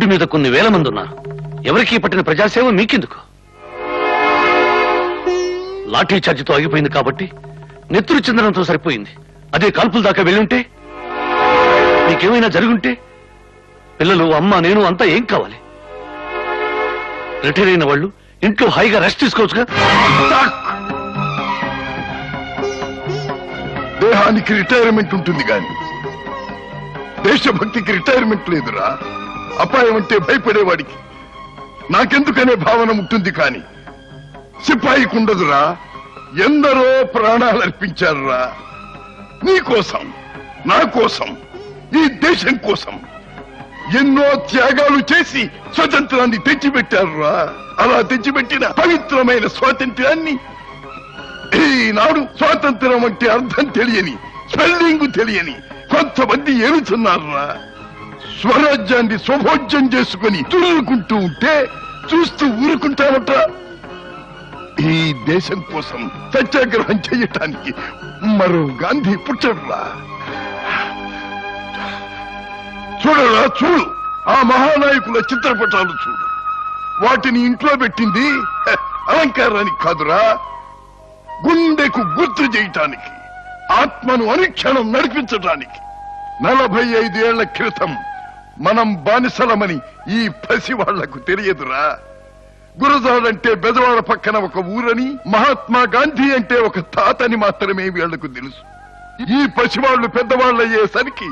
Road మీద కొన్ని వేల మంది ఉన్నారు. ఎవరికి పట్టిన ప్రజాసేవ మీకెందుకు? లాఠీ చార్జితో ఆగిపోయింది కాబట్టి నెత్తురు చెందడంతో సరిపోయింది. అదే కాల్పుల దాకా వెళ్ళుంటే, మీకేమైనా జరుగుంటే పిల్లలు, అమ్మ, నేను అంతా ఏం కావాలి? రిటైర్ అయిన వాళ్ళు ఇంట్లో హాయిగా రెస్ట్ తీసుకోవచ్చుగా. దేహానికి రిటైర్మెంట్ ఉంటుంది గాని దేశభక్తికి రిటైర్మెంట్ లేదురా. అపాయం అంటే భయపడేవాడికి నాకెందుకనే భావన ఉంటుంది కానీ సిపాయికి ఉండదురా. ఎందరో ప్రాణాలు అర్పించారురా. నీకోసం, నా కోసం, ఈ దేశం కోసం ఎన్నో త్యాగాలు చేసి స్వతంత్రాన్ని తెచ్చిపెట్టారురా. అలా తెచ్చిపెట్టిన పవిత్రమైన స్వాతంత్ర్యాన్ని ఈనాడు స్వాతంత్రం అంటే అర్థం తెలియని, స్పెల్లింగ్ తెలియని కొంతమంది ఏలుతున్నారా. స్వరాజ్యాన్ని స్వభోజ్యం చేసుకుని తురుకుంటూ ఉంటే చూస్తూ ఊరుకుంటామట. ఈ దేశం కోసం సత్యాగ్రహం చేయటానికి మరో గాంధీ పుట్టడురా. చూడరా, చూడు, ఆ మహానాయకుల చిత్రపటాలు చూడు. వాటిని ఇంట్లో పెట్టింది అలంకారానికి కాదురా, గుండెకు గుర్తు చేయటానికి, ఆత్మను అనుక్షణం నడిపించటానికి. 45 ఏళ్ల క్రితం మనం బానిసలమని ఈ పసివాళ్లకు తెలియదురా. గురజాడంటే బెజవాడ పక్కన ఒక ఊరని, మహాత్మా గాంధీ అంటే ఒక తాతని మాత్రమే వీళ్లకు తెలుసు. ఈ పసివాళ్లు పెద్దవాళ్లయ్యేసరికి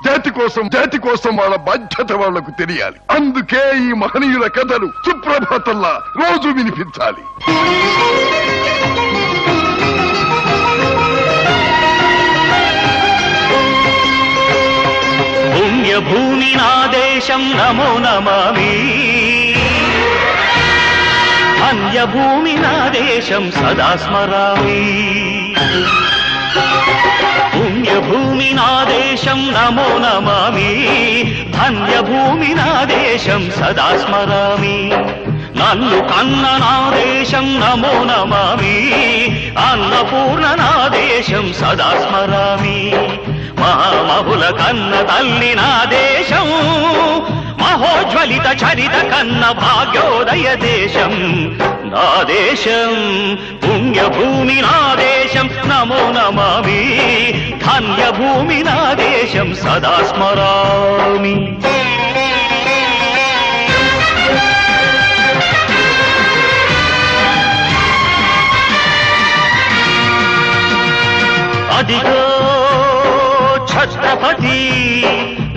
జాతి కోసం వాళ్ళ బాధ్యత వాళ్లకు తెలియాలి. అందుకే ఈ మహనీయుల కథలు సుప్రభాతంలా రోజు వినిపించాలి. పుణ్యభూమి నా దేశం నమో నమామి, అన్యభూమి నా దేశం సదా స్మరామి. పుణ్యభూమి నా దేశం నమో నమామి, ధన్యభూమి నా దేశం సదా స్మరామి. నన్ను కన్న నా దేశం నమో నమామి, అన్నపూర్ణ నా దేశం సదా స్మరామి. మహామహుల కన్న తల్లి నా దేశం, మహోజ్వలిత చరిత కన్న భాగ్యోదయ దేశం నా దేశం. పుణ్యభూమి నా దేశం నమో నమామి, ధన్యభూమి నా దేశం సదా స్మరామి. అదిగో ఛత్రపతి,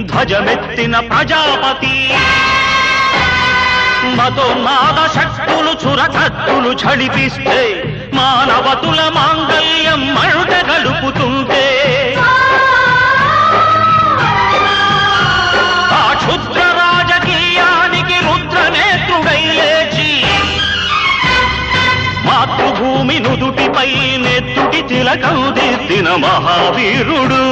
ధ్వజమెత్తిన ప్రజాపతి. మతోన్మాద శక్తులు చురకత్తులు ఝడిపిస్తే, మానవతుల మాంగల్యం మరుట గడుపుతుంటే, ఆ క్షుద్ర రాజకీయానికి రుద్రనేత్రుడై లేచి, మాతృభూమి నుదుటిపై నెత్తుటి తిలకం దిద్దిన మహావీరుడు,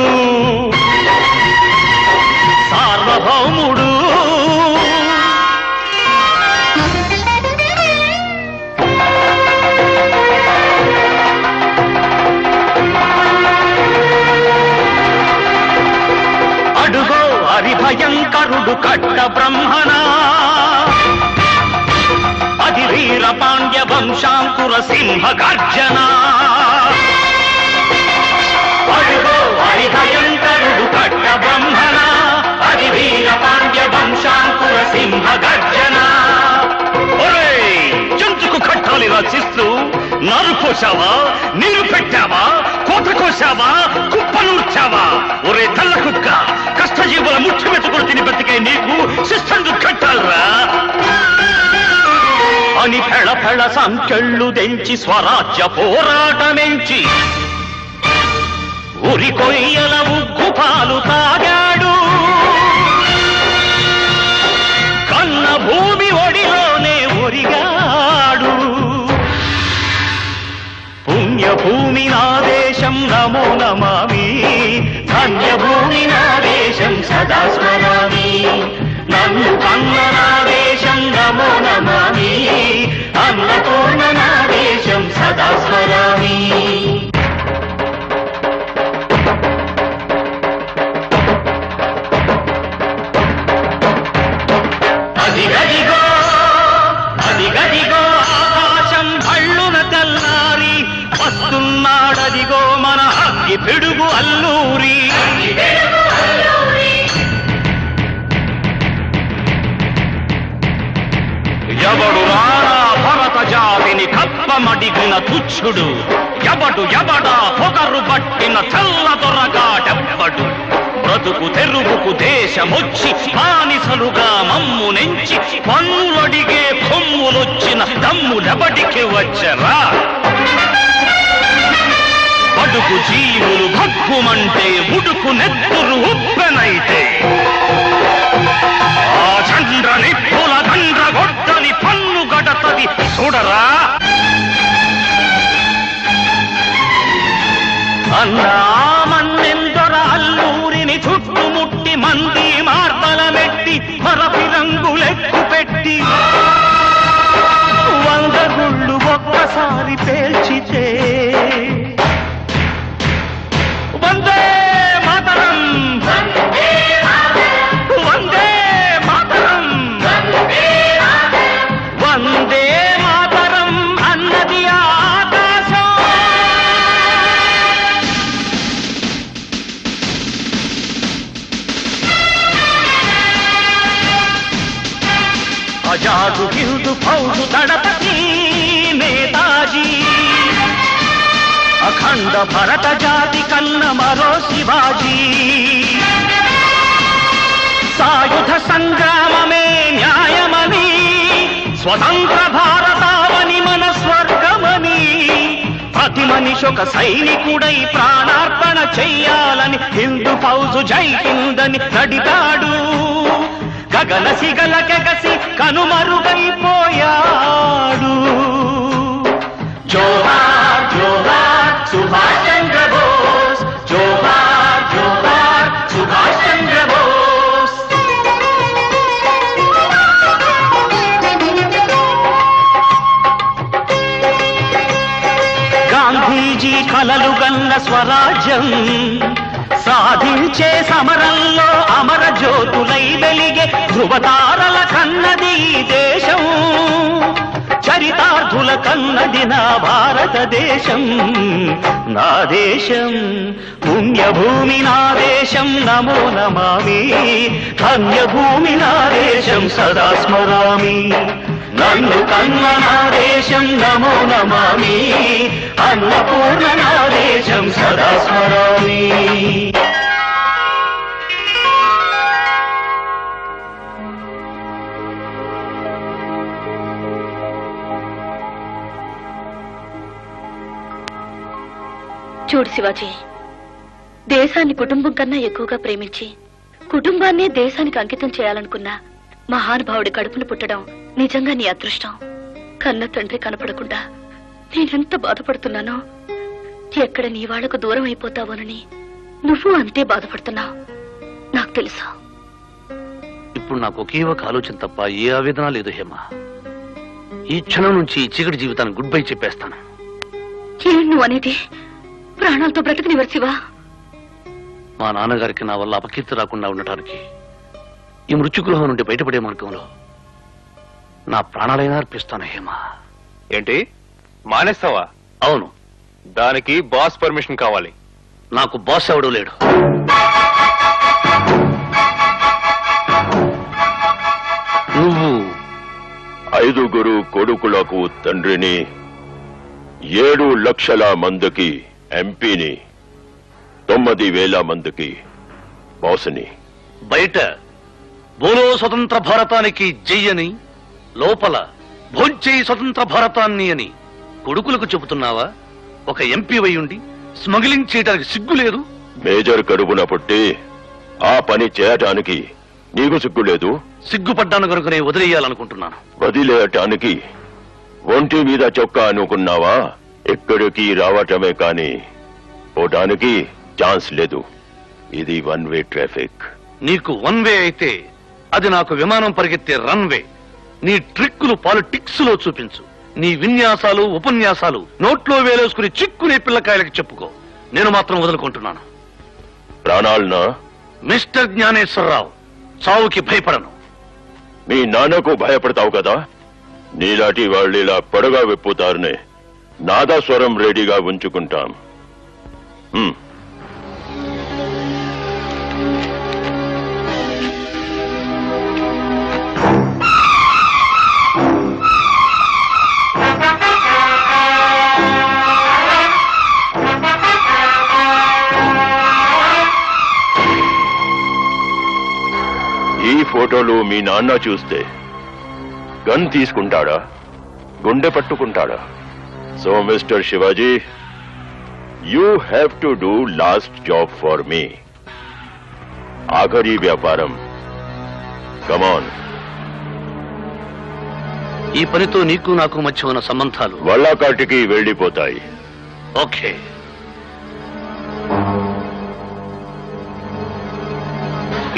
సార్వభౌముడు. అడుగో హరిభయంకరుడు కట్ట బ్రహ్మణ, అది వీర పాండ్య వంశాంకుర సింహ గర్జన. అడుగో హరిభయంకరుడు కట్ట బ్రహ్మణ, అది వీర పాండ్య వంశాంకుర సింహ గర్జన. జంతుకు కట్టాలి రచిస్తూ నారు కోసావా, నీరు పెట్టావా, కోత కోసావా, కుప్పనూర్చావా? ఒరే తల్ల కుక్క, కష్టజీవుల ముచ్చు మెతుకులు తిని బతికే నీకు శిస్తందుకు కట్టాలరా అని ఫెళ ఫెళ సంఖ్యళ్ళు దెంచి స్వరాజ్య పోరాటమెంచి ఉరి కొయ్యల ఉగ్గు పాలు తాగాడు. కన్న భూమి ఒడిలోనే ఒరిగాడు. పుణ్యభూమి నా దేశం నమో నమామి, ధన్యభూమి నా దేశం సదా స్మరామి. నన్ను కన్న నా దేశం నమో నమామి, అన్నపూర్ణ నా దేశం సదా స్మరామి. తుచ్చుడు ఎవడా పొగరు పట్టిన చల్ల దొరగాడెవ్వడు బ్రతుకు తెరుగుకు దేశమొచ్చి బానిసలుగా మమ్ము నెంచి పన్నులడిగే కొమ్ములొచ్చిన దమ్ములెబడికి వచ్చరా బడుకు జీవులు భగ్గుమంటే ఉడుకు నెత్తురు ఉప్పెనైతే ఆ చండ్ర నిప్పుల దండ్ర గొడ్డలి పన్ను గడతది చూడరా అన్నామన్నెందొర అల్లూరిని చుట్టుముట్టి మంది మార్బలమెట్టి మరపి రంగులెక్కు పెట్టి 100 గుళ్ళు ఒక్కసారి పేల్చితే వందే మాతరం వందే మాతరం వందే మాతరం అన్నది ఆకాశం ఆజాదు హిందూ ఫౌజు దళపతి నేతాజీ అఖండ భరత జాతి కన్న మరో శివాజీ సాయుధ సంగ్రామమే న్యాయమని స్వతంత్ర భారతావని మన స్వర్గమని ప్రతి మనిషి ఒక సైనికుడై ప్రాణార్పణ చెయ్యాలని హిందూ ఫౌజు జై హిందని నడిపాడు గగన సిగల కెగసి కనుమరుగైపోయాడు జోహార్ జోహార్ సుభాష్ చంద్ర బోస్ జోహార్ జోహార్ సుభాష్ చంద్ర బోస్ గాంధీజీ కలలు గన్న స్వరాజ్యం సాధించే సమరంలో అమర జ్యోతులై వెలిగే ధృవతారల కన్నది ఈ దేశం చరితార్థుల కన్నది నా భారతదేశం నా దేశం పుణ్యభూమి నా దేశం నమో నమామి ధన్యభూమి నా దేశం సదా స్మరామి నన్ను కన్న నా దేశం నమో నమామి అన్నపూర్ణ నా దేశం సదా స్మరామి చూడు శివాజీ దేశాన్ని కుటుంబం కన్నా ఎక్కువగా ప్రేమించి కుటుంబాన్నే దేశానికి అంకితం చేయాలనుకున్నా మహానుభావుడి కడుపును పుట్టడం నిజంగా నీ అదృష్టం కన్న తండ్రి కనపడకుండా నేనెంత బాధపడుతున్నానో ఎక్కడ నీ వాళ్లకు దూరం అయిపోతావోనని నువ్వు అంతే బాధపడుతున్నావు నాకు తెలుసు ఇప్పుడు నాకు ఒకే ఒక ఆలోచన తప్ప ఏ ఆవేదన లేదు హేమ ఈ క్షణం నుంచి ఈ చీకటి జీవితాన్ని గుడ్ బై చెప్పేస్తాను ఏం నువ్వు అనేది ప్రాణాలతో బ్రతకనివ్వరు శివా మా నాన్నగారికి నా వల్ల అపకీర్తి రాకుండా ఉండటానికి ఈ మృత్యుగృహం నుండి బయటపడే మార్గంలో నా ప్రాణాలైనా అర్పిస్తాను హేమా ఏంటి మానేస్తావా అవును దానికి బాస్ పర్మిషన్ కావాలి నాకు బాస్ ఎవడూ లేడు నువ్వు 5 కొడుకులకు తండ్రిని 7 లక్షల మందికి ఎంపీని 9,000 మందికి బాసుని బయట బోలో స్వతంత్ర భారతానికి జై అని లోపల భోంచేయి స్వతంత్ర భారతాన్ని అని కొడుకులకు చెబుతున్నావా ఒక ఎంపీ వయ్యుండి స్మగ్లింగ్ చేయడానికి సిగ్గు లేదు మేజర్ కడుపున పుట్టి ఆ పని చేయటానికి నీకు సిగ్గు లేదు సిగ్గుపడ్డాను కనుకనే వదిలేయాలనుకుంటున్నాను వదిలేయటానికి ఒంటి మీద చొక్కా అనుకున్నావా ఎక్కడికి రావటమే కాని పోటానికి ఛాన్స్ లేదు ఇది 1 వే ట్రాఫిక్ నీకు 1 వే అయితే అది నాకు విమానం పరిగెత్తే రన్వే నీ ట్రిక్కులు పాలిటిక్స్ లో చూపించు నీ విన్యాసాలు ఉపన్యాసాలు నోట్లో వేలేసుకుని చిక్కునే పిల్లకాయలకు చెప్పుకో నేను మాత్రం వదులుకుంటున్నాను ప్రాణాలనా మిస్టర్ జ్ఞానేశ్వరరావు చావుకి భయపడను మీ నాన్నకు భయపడతావు కదా నీలాంటి వాళ్ళు ఇలా పొడగా విప్పుతారనే నాదాస్వరం రెడీగా ఉంచుకుంటాం ఫోటోలు మీ నాన్న చూస్తే గన్ తీసుకుంటాడా, గుండె పట్టుకుంటాడా? So mister Shivaji, you have to do last job for me. ఆఖరి వ్యాపారం. కమాన్. ఈ పనితో నీకు నాకు మధ్య ఉన్న సంబంధాలు వల్లాకాటికి వెళ్ళిపోతాయి. ఓకే.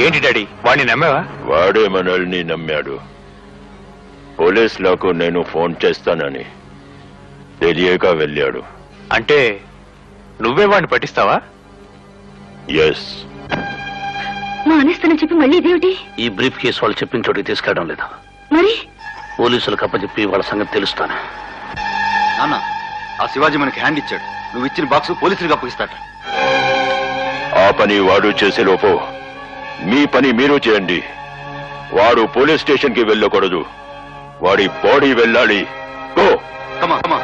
ఏంటి డాడీ, వాడిని నమ్మావా? వాడే మనల్ని నమ్మాడు. పోలీసులకు నేను ఫోన్ చేస్తానని తెలియక వెళ్ళాడు. అంటే నువ్వే వాడిని పట్టిస్తావా? ఎస్. మానేస్తానని చెప్పి మళ్ళీ ఇదేమిటి? ఈ బ్రీఫ్ కేసు వాళ్ళు చెప్పిన చోటికి తీసుకెళ్ళడం లేదా? మరి పోలీసులకు అప్పచెప్పి వాళ్ళ సంగతి తెలుస్తాను. నాన్న, ఆ శివాజీ మనకి హ్యాండ్ ఇచ్చాడు. నువ్వు ఇచ్చిన బాక్స్ పోలీసులకు అప్పగిస్తాట. ఆ పని వాడు చేసేలోపు మీ పని మీరు చేయండి. వాడు పోలీస్ స్టేషన్ కి వెళ్ళకూడదు, వాడి బాడీ వెళ్ళాలి. గో. కమా కమా.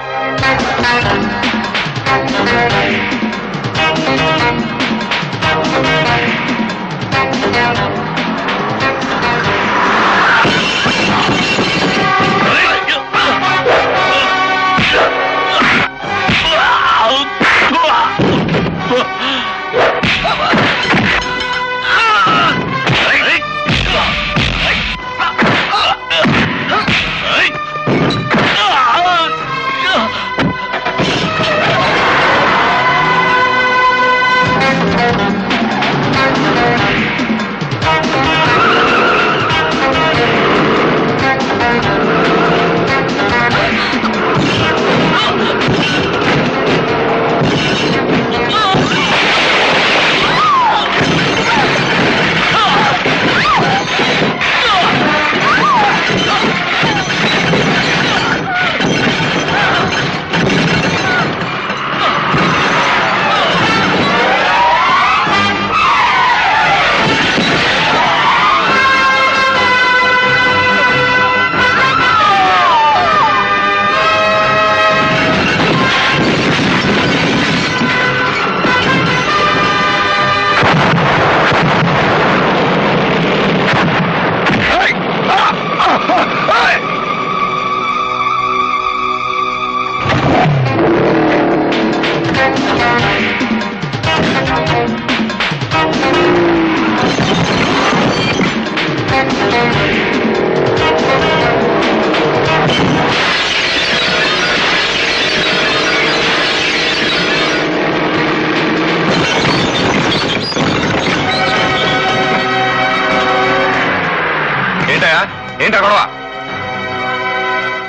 ఏంటా గొడవ?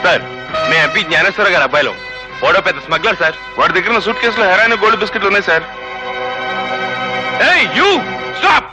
సార్, మీ ఎంపీ జ్ఞానేశ్వర గారి అబ్బాయిలో వాడో పెద్ద స్మగ్లర్ సార్. వాడి దగ్గర సూట్ కేసులో హెరాయిన్ గోల్డ్ బిస్కెట్లు ఉన్నాయి సార్. ఏయ్ యూ స్టాప్.